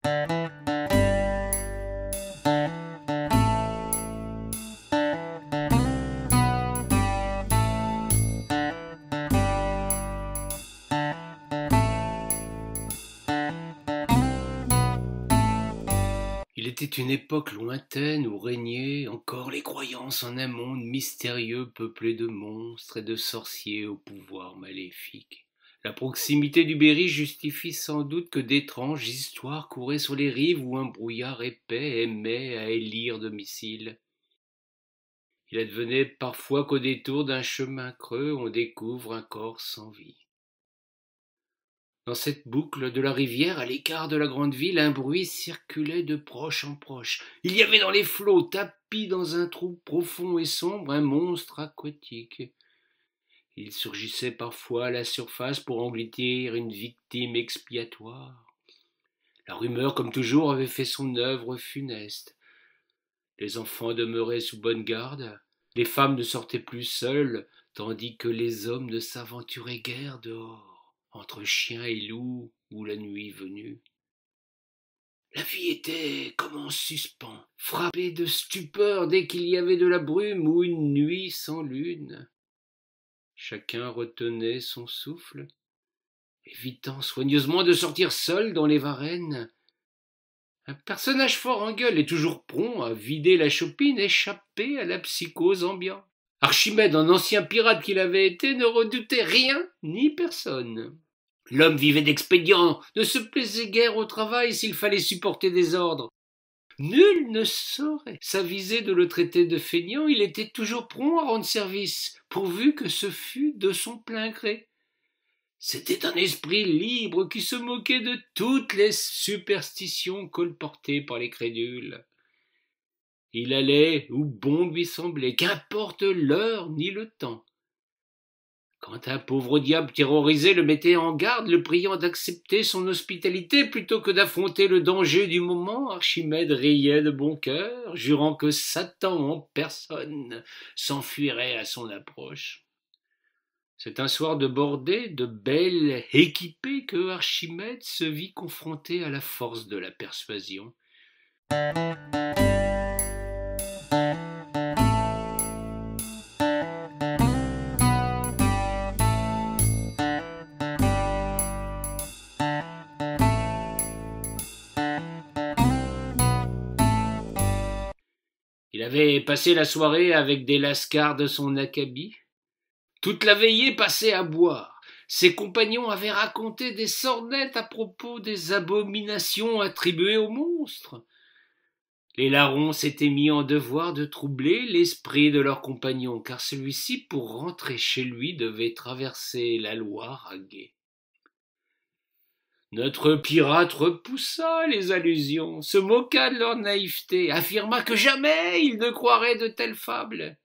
Il était une époque lointaine où régnaient encore les croyances en un monde mystérieux peuplé de monstres et de sorciers au pouvoir maléfique. La proximité du Berry justifie sans doute que d'étranges histoires couraient sur les rives où un brouillard épais aimait à élire domicile. Il advenait parfois qu'au détour d'un chemin creux on découvre un corps sans vie. Dans cette boucle de la rivière, à l'écart de la grande ville, un bruit circulait de proche en proche. Il y avait dans les flots, tapi dans un trou profond et sombre, un monstre aquatique. Il surgissait parfois à la surface pour engloutir une victime expiatoire. La rumeur, comme toujours, avait fait son œuvre funeste. Les enfants demeuraient sous bonne garde, les femmes ne sortaient plus seules, tandis que les hommes ne s'aventuraient guère dehors, entre chiens et loups, ou la nuit venue. La vie était comme en suspens, frappée de stupeur dès qu'il y avait de la brume ou une nuit sans lune. Chacun retenait son souffle, évitant soigneusement de sortir seul dans les varennes. Un personnage fort en gueule et toujours prompt à vider la chopine échappait à la psychose ambiante. Archimède, un ancien pirate qu'il avait été, ne redoutait rien ni personne. L'homme vivait d'expédients, ne se plaisait guère au travail s'il fallait supporter des ordres. Nul ne saurait s'aviser de le traiter de feignant, il était toujours prompt à rendre service, pourvu que ce fût de son plein gré. C'était un esprit libre qui se moquait de toutes les superstitions colportées par les crédules. Il allait où bon lui semblait, qu'importe l'heure ni le temps. Quand un pauvre diable terrorisé le mettait en garde, le priant d'accepter son hospitalité plutôt que d'affronter le danger du moment, Archimède riait de bon cœur, jurant que Satan en personne s'enfuirait à son approche. C'est un soir de bordée, de belle équipée, que Archimède se vit confronté à la force de la persuasion. Il avait passé la soirée avec des lascars de son acabit. Toute la veillée passée à boire. Ses compagnons avaient raconté des sornettes à propos des abominations attribuées aux monstres. Les larrons s'étaient mis en devoir de troubler l'esprit de leur compagnon, car celui-ci, pour rentrer chez lui, devait traverser la Loire à gué. Notre pirate repoussa les allusions, se moqua de leur naïveté, affirma que jamais il ne croirait de telles fables.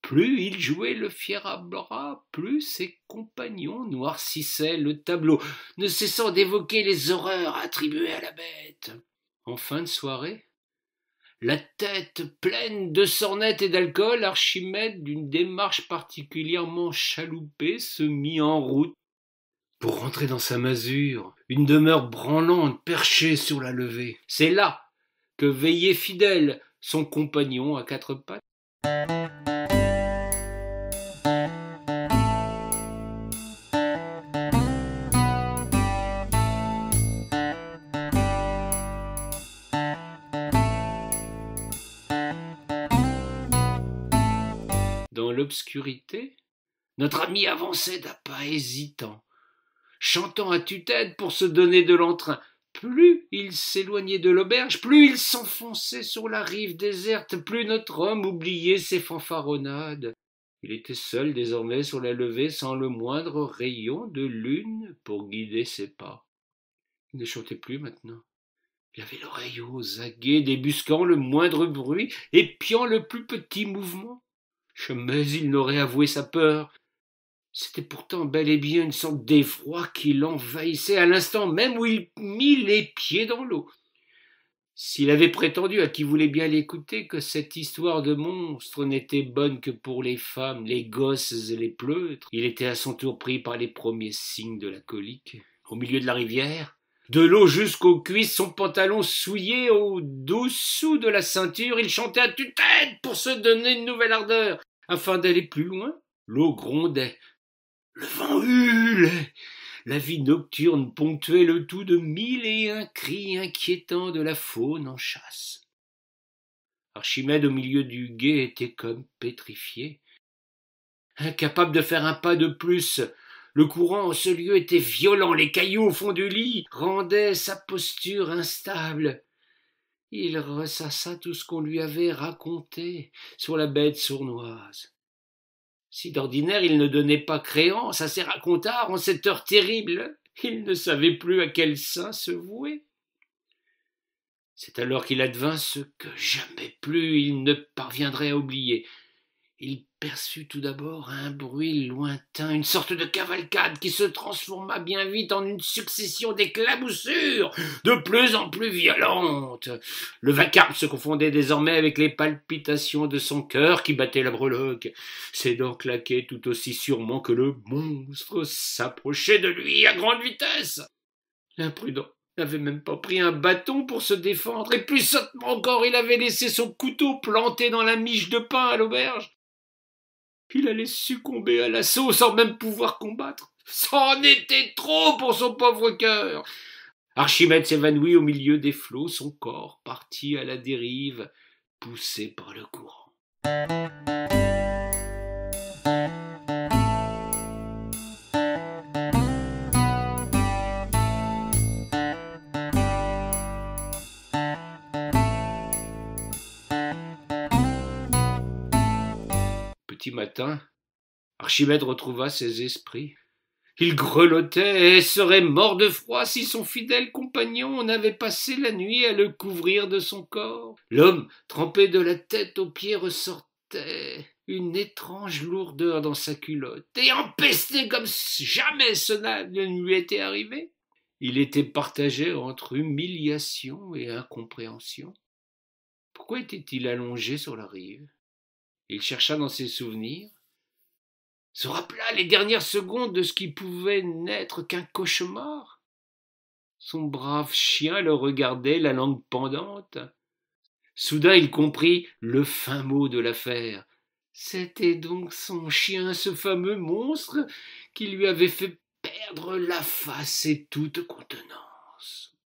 Plus il jouait le fier à bras, plus ses compagnons noircissaient le tableau, ne cessant d'évoquer les horreurs attribuées à la bête. En fin de soirée, la tête pleine de sornettes et d'alcool, Archimède, d'une démarche particulièrement chaloupée, se mit en route pour rentrer dans sa masure, une demeure branlante perchée sur la levée. C'est là que veillait fidèle son compagnon à quatre pattes. Dans l'obscurité, notre ami avançait d'un pas hésitant, chantant à tue-tête pour se donner de l'entrain. Plus il s'éloignait de l'auberge, plus il s'enfonçait sur la rive déserte, plus notre homme oubliait ses fanfaronnades. Il était seul désormais sur la levée, sans le moindre rayon de lune pour guider ses pas. Il ne chantait plus maintenant. Il avait l'oreille aux aguets, débusquant le moindre bruit, épiant le plus petit mouvement. Jamais il n'aurait avoué sa peur. C'était pourtant bel et bien une sorte d'effroi qui l'envahissait à l'instant même où il mit les pieds dans l'eau. S'il avait prétendu à qui voulait bien l'écouter que cette histoire de monstre n'était bonne que pour les femmes, les gosses et les pleutres, il était à son tour pris par les premiers signes de la colique. Au milieu de la rivière, De l'eau jusqu'aux cuisses, son pantalon souillé au-dessous de la ceinture, il chantait à tue-tête pour se donner une nouvelle ardeur. Afin d'aller plus loin, l'eau grondait. Le vent hurlait. La vie nocturne ponctuait le tout de 1001 cris inquiétants de la faune en chasse. Archimède, au milieu du gué, était comme pétrifié. Incapable de faire un pas de plus, le courant en ce lieu était violent, les cailloux au fond du lit rendaient sa posture instable. Il ressassa tout ce qu'on lui avait raconté sur la bête sournoise. Si d'ordinaire il ne donnait pas créance à ses racontards en cette heure terrible, il ne savait plus à quel saint se vouer. C'est alors qu'il advint ce que jamais plus il ne parviendrait à oublier. Il perçut tout d'abord un bruit lointain, une sorte de cavalcade qui se transforma bien vite en une succession d'éclaboussures de plus en plus violentes. Le vacarme se confondait désormais avec les palpitations de son cœur qui battait la breloque. Ses dents claquaient tout aussi sûrement que le monstre s'approchait de lui à grande vitesse. L'imprudent n'avait même pas pris un bâton pour se défendre, et plus sottement encore il avait laissé son couteau planté dans la miche de pain à l'auberge. Il allait succomber à l'assaut sans même pouvoir combattre. C'en était trop pour son pauvre cœur. Archimède s'évanouit au milieu des flots, son corps partit à la dérive, poussé par le courant. Petit matin, Archimède retrouva ses esprits. Il grelottait et serait mort de froid si son fidèle compagnon n'avait passé la nuit à le couvrir de son corps. L'homme, trempé de la tête aux pieds, ressortait une étrange lourdeur dans sa culotte, et empesté comme jamais cela ne lui était arrivé. Il était partagé entre humiliation et incompréhension. Pourquoi était-il allongé sur la rive? Il chercha dans ses souvenirs, se rappela les dernières secondes de ce qui pouvait n'être qu'un cauchemar. Son brave chien le regardait, la langue pendante. Soudain il comprit le fin mot de l'affaire. C'était donc son chien, ce fameux monstre, qui lui avait fait perdre la face et toute contenance.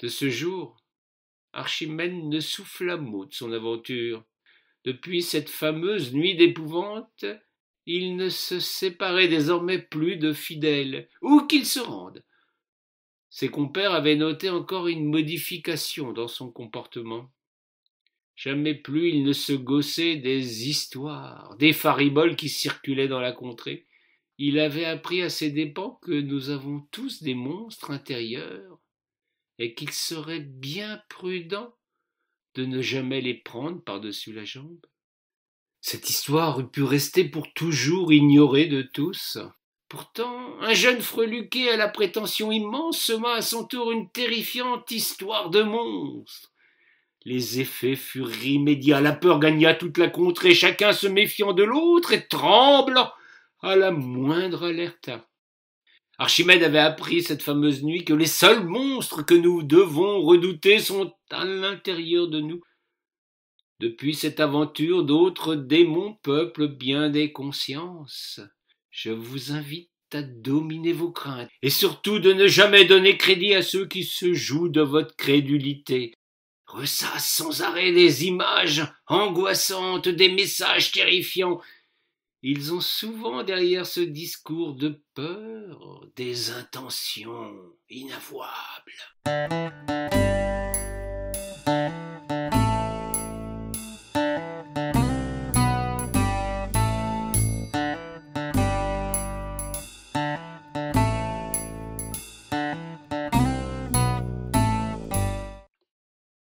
De ce jour, Archimède ne souffla mot de son aventure. Depuis cette fameuse nuit d'épouvante, il ne se séparait désormais plus de fidèles, où qu'ils se rendent. Ses compères avaient noté encore une modification dans son comportement. Jamais plus il ne se gaussait des histoires, des fariboles qui circulaient dans la contrée. Il avait appris à ses dépens que nous avons tous des monstres intérieurs, et qu'il serait bien prudent de ne jamais les prendre par-dessus la jambe. Cette histoire eût pu rester pour toujours ignorée de tous. Pourtant, un jeune freluquet à la prétention immense sema à son tour une terrifiante histoire de monstre. Les effets furent immédiats, la peur gagna toute la contrée, chacun se méfiant de l'autre et tremblant à la moindre alerte. Archimède avait appris cette fameuse nuit que les seuls monstres que nous devons redouter sont à l'intérieur de nous. Depuis cette aventure, d'autres démons peuplent bien des consciences. Je vous invite à dominer vos craintes, et surtout de ne jamais donner crédit à ceux qui se jouent de votre crédulité. Ressassent sans arrêt des images angoissantes, des messages terrifiants. Ils ont souvent derrière ce discours de peur des intentions inavouables.